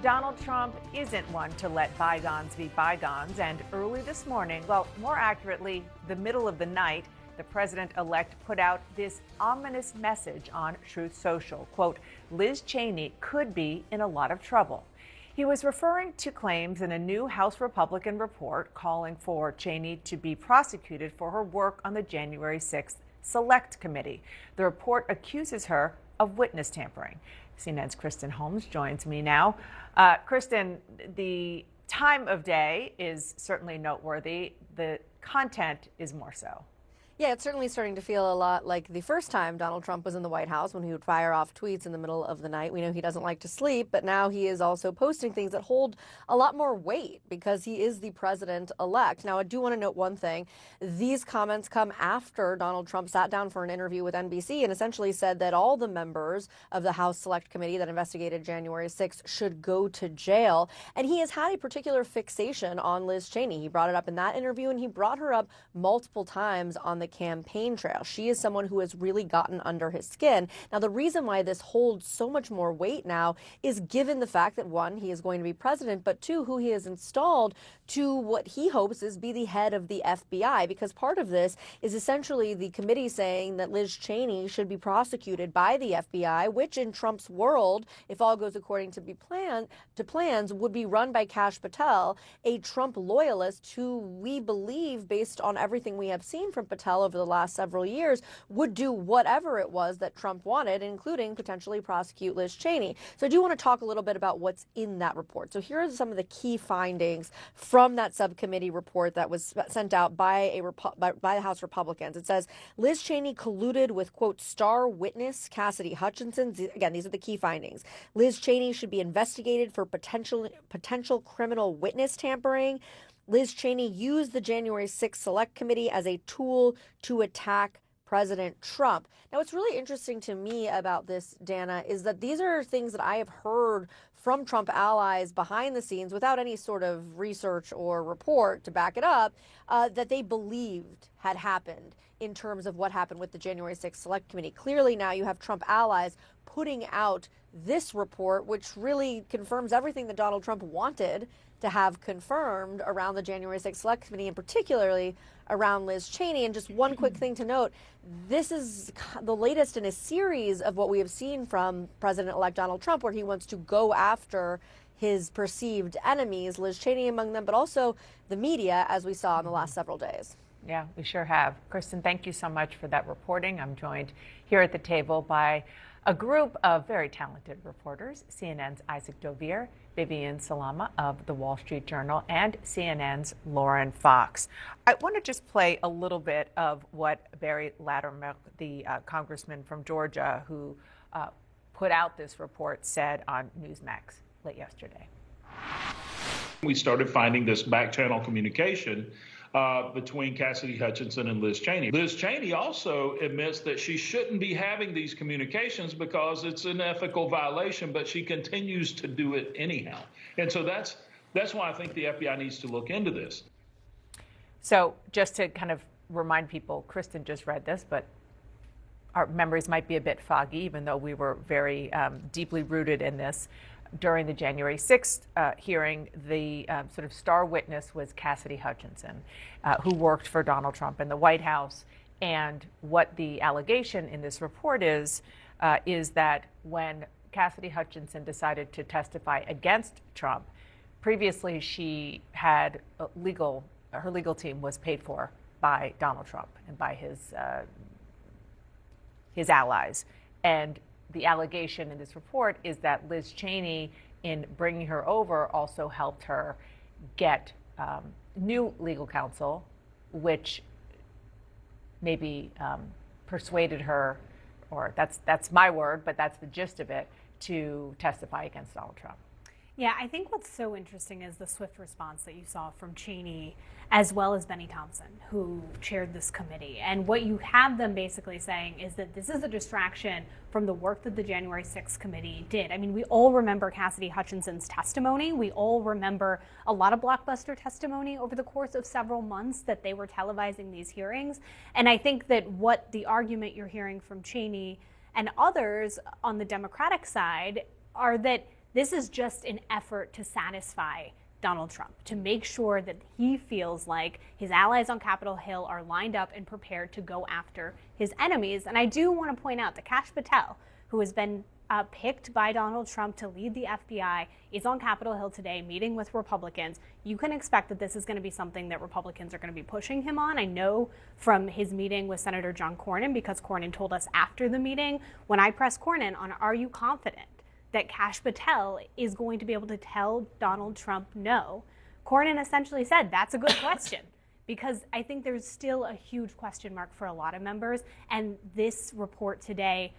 Donald Trump isn't one to let bygones be bygones, and early this morning, well, more accurately, the middle of the night, the president-elect put out this ominous message on Truth Social. Quote, Liz Cheney could be in a lot of trouble. He was referring to claims in a new House Republican report calling for Cheney to be prosecuted for her work on the January 6th Select Committee. The report accuses her of witness tampering. CNN's Kristen Holmes joins me now. Kristen, the time of day is certainly noteworthy. The content is more so. Yeah, it's certainly starting to feel a lot like the first time Donald Trump was in the White House when he would fire off tweets in the middle of the night. We know he doesn't like to sleep, but now he is also posting things that hold a lot more weight because he is the president-elect. Now, I do want to note one thing. These comments come after Donald Trump sat down for an interview with NBC and essentially said that all the members of the House Select Committee that investigated January 6th should go to jail. And he has had a particular fixation on Liz Cheney. He brought it up in that interview, and he brought her up multiple times on the campaign trail. She is someone who has really gotten under his skin. Now, the reason why this holds so much more weight now is given the fact that, one, he is going to be president, but two, who he has installed to what he hopes is be the head of the FBI, because part of this is essentially the committee saying that Liz Cheney should be prosecuted by the FBI, which in Trump's world, if all goes according to plans, would be run by Kash Patel, a Trump loyalist who we believe, based on everything we have seen from Patel over the last several years, would do whatever it was that Trump wanted, including potentially prosecute Liz Cheney. So I do want to talk a little bit about what's in that report. So here are some of the key findings from that subcommittee report that was sent out by the House Republicans. It says Liz Cheney colluded with, quote, star witness Cassidy Hutchinson. Again, these are the key findings. Liz Cheney should be investigated for potential criminal witness tampering. Liz Cheney used the January 6th Select Committee as a tool to attack President Trump. Now, what's really interesting to me about this, Dana, is that these are things that I have heard from Trump allies behind the scenes without any sort of research or report to back it up, that they believed had happened in terms of what happened with the January 6th Select Committee. Clearly now you have Trump allies putting out this report, which really confirms everything that Donald Trump wanted to have confirmed around the January 6th Select Committee, and particularly around Liz Cheney. And just one quick thing to note, this is the latest in a series of what we have seen from President-elect Donald Trump, where he wants to go after his perceived enemies, Liz Cheney among them, but also the media, as we saw in the last several days. Yeah, we sure have. Kristen, thank you so much for that reporting. I'm joined here at the table by a group of very talented reporters, CNN's Isaac Dovere, Vivian Salama of The Wall Street Journal, and CNN's Lauren Fox. I want to just play a little bit of what Barry Lattermilk, the congressman from Georgia who put out this report, said on Newsmax late yesterday. We started finding this back channel communication between Cassidy Hutchinson and Liz Cheney. Liz Cheney also admits that she shouldn't be having these communications because it's an ethical violation, but she continues to do it anyhow. And so that's why I think the FBI needs to look into this. So just to kind of remind people, Kristen just read this, but our memories might be a bit foggy, even though we were very deeply rooted in this. During the January 6th hearing, the sort of star witness was Cassidy Hutchinson, who worked for Donald Trump in the White House. And what the allegation in this report is that when Cassidy Hutchinson decided to testify against Trump, previously she had her legal team was paid for by Donald Trump and by his allies. And the allegation in this report is that Liz Cheney, in bringing her over, also helped her get new legal counsel, which maybe persuaded her, or that's my word, but that's the gist of it, to testify against Donald Trump. Yeah, I think what's so interesting is the swift response that you saw from Cheney as well as Benny Thompson, who chaired this committee. And what you have them basically saying is that this is a distraction from the work that the January 6th committee did. I mean, we all remember Cassidy Hutchinson's testimony. We all remember a lot of blockbuster testimony over the course of several months that they were televising these hearings. And I think that what the argument you're hearing from Cheney and others on the Democratic side are that This is just an effort to satisfy Donald Trump, to make sure that he feels like his allies on Capitol Hill are lined up and prepared to go after his enemies. And I do want to point out that Kash Patel, who has been picked by Donald Trump to lead the FBI, is on Capitol Hill today meeting with Republicans. You can expect that this is going to be something that Republicans are going to be pushing him on. I know from his meeting with Senator John Cornyn, because Cornyn told us after the meeting, when I pressed Cornyn on, are you confident that Kash Patel is going to be able to tell Donald Trump no? Cornyn essentially said, that's a good question. Because I think there's still a huge question mark for a lot of members. And this report today,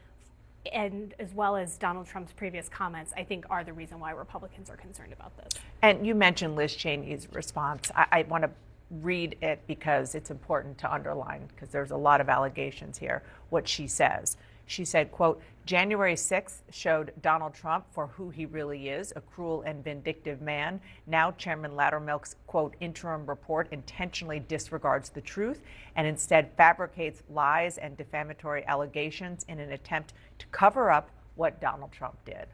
and as well as Donald Trump's previous comments, I think are the reason why Republicans are concerned about this. And you mentioned Liz Cheney's response. I want to read it because it's important to underline, because there's a lot of allegations here, what she says. She said, quote, January 6th showed Donald Trump for who he really is, a cruel and vindictive man. Now Chairman Loudermilk's, quote, interim report intentionally disregards the truth and instead fabricates lies and defamatory allegations in an attempt to cover up what Donald Trump did.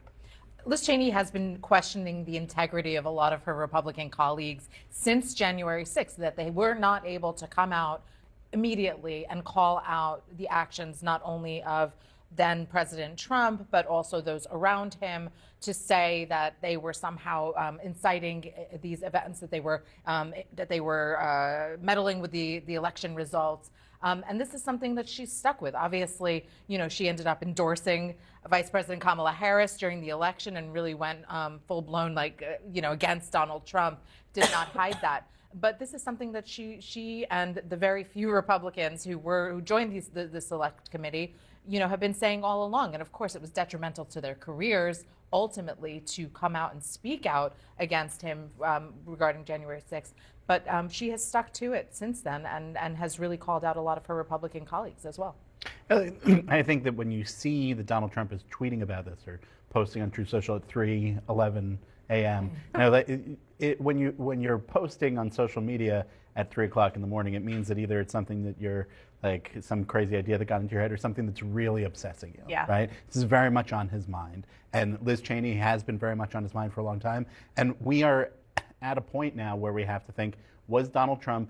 Liz Cheney has been questioning the integrity of a lot of her Republican colleagues since January 6th, that they were not able to come out immediately and call out the actions not only of then President Trump, but also those around him, to say that they were somehow inciting these events, that they were meddling with the election results. And this is something that she's stuck with. Obviously, you know, she ended up endorsing Vice President Kamala Harris during the election and really went full blown, against Donald Trump. Did not hide that. But this is something that she and the very few Republicans who joined the select committee, have been saying all along. And of course, it was detrimental to their careers ultimately to come out and speak out against him regarding January 6th. But she has stuck to it since then and has really called out a lot of her Republican colleagues as well. I think that when you see that Donald Trump is tweeting about this or posting on Truth Social at 3:11 a.m., when you're posting on social media at 3 o'clock in the morning, it means that either it's something that you're like some crazy idea that got into your head or something that's really obsessing you, right? This is very much on his mind. And Liz Cheney has been very much on his mind for a long time. And we are at a point now where we have to think, was Donald Trump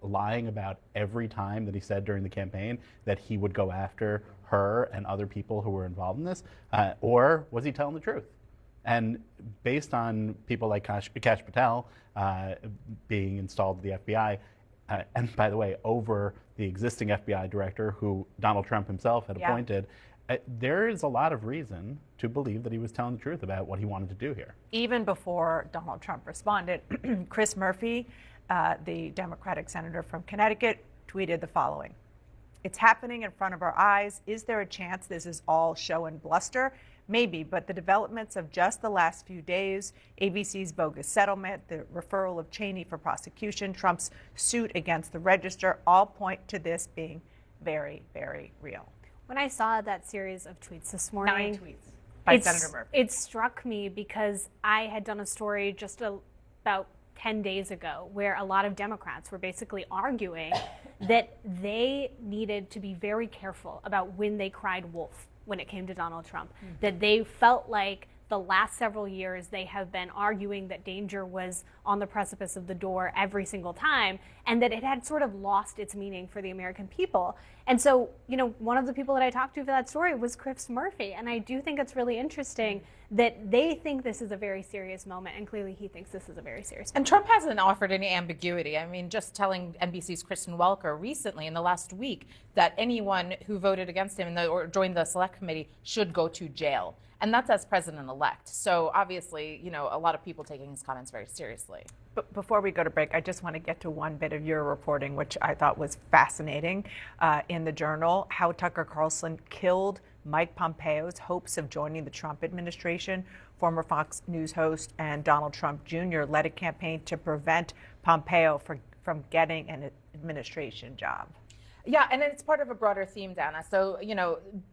lying about every time that he said during the campaign that he would go after her and other people who were involved in this? Or was he telling the truth? And based on people like Kash Patel being installed at the FBI, and by the way, over the existing FBI director who Donald Trump himself had appointed, there is a lot of reason to believe that he was telling the truth about what he wanted to do here. Even before Donald Trump responded, Chris Murphy, the Democratic senator from Connecticut, tweeted the following. It's happening in front of our eyes. Is there a chance this is all show and bluster? Maybe, but the developments of just the last few days, ABC's bogus settlement, the referral of Cheney for prosecution, Trump's suit against the Register, all point to this being very, very real. When I saw that series of tweets this morning, 9 tweets by Senator Murphy. It struck me because I had done a story just about 10 days ago where a lot of Democrats were basically arguing that they needed to be very careful about when they cried wolf when it came to Donald Trump, that they felt like the last several years they have been arguing that danger was on the precipice of the door every single time, and that it had sort of lost its meaning for the American people. And so, one of the people that I talked to for that story was Chris Murphy, and I do think it's really interesting that they think this is a very serious moment, and clearly he thinks this is a very serious moment. And Trump hasn't offered any ambiguity. I mean, just telling NBC's Kristen Welker recently in the last week that anyone who voted against him or joined the select committee should go to jail. And that's as president-elect. So obviously, a lot of people taking his comments very seriously. But before we go to break, I just want to get to one bit of your reporting, which I thought was fascinating in the Journal, how Tucker Carlson killed Mike Pompeo's hopes of joining the Trump administration. Former Fox News host and Donald Trump Jr. led a campaign to prevent Pompeo from getting an administration job. Yeah, and it's part of a broader theme, Dana. So,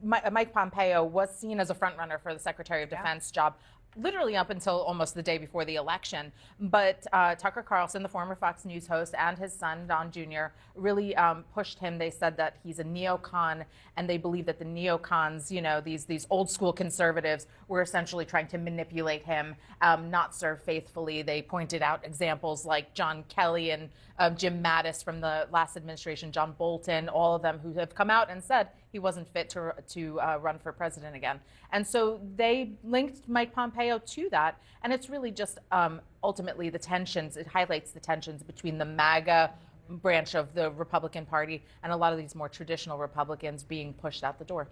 Mike Pompeo was seen as a front runner for the Secretary of Defense job literally up until almost the day before the election. But Tucker Carlson, the former Fox News host, and his son, Don Jr., really pushed him. They said that he's a neocon, and they believe that the neocons, these old school conservatives, were essentially trying to manipulate him, not serve faithfully. They pointed out examples like John Kelly and Jim Mattis from the last administration, John Bolton, all of them who have come out and said he wasn't fit to run for president again. And so they linked Mike Pompeo to that. And it's really just ultimately the tensions. It highlights the tensions between the MAGA branch of the Republican Party and a lot of these more traditional Republicans being pushed out the door.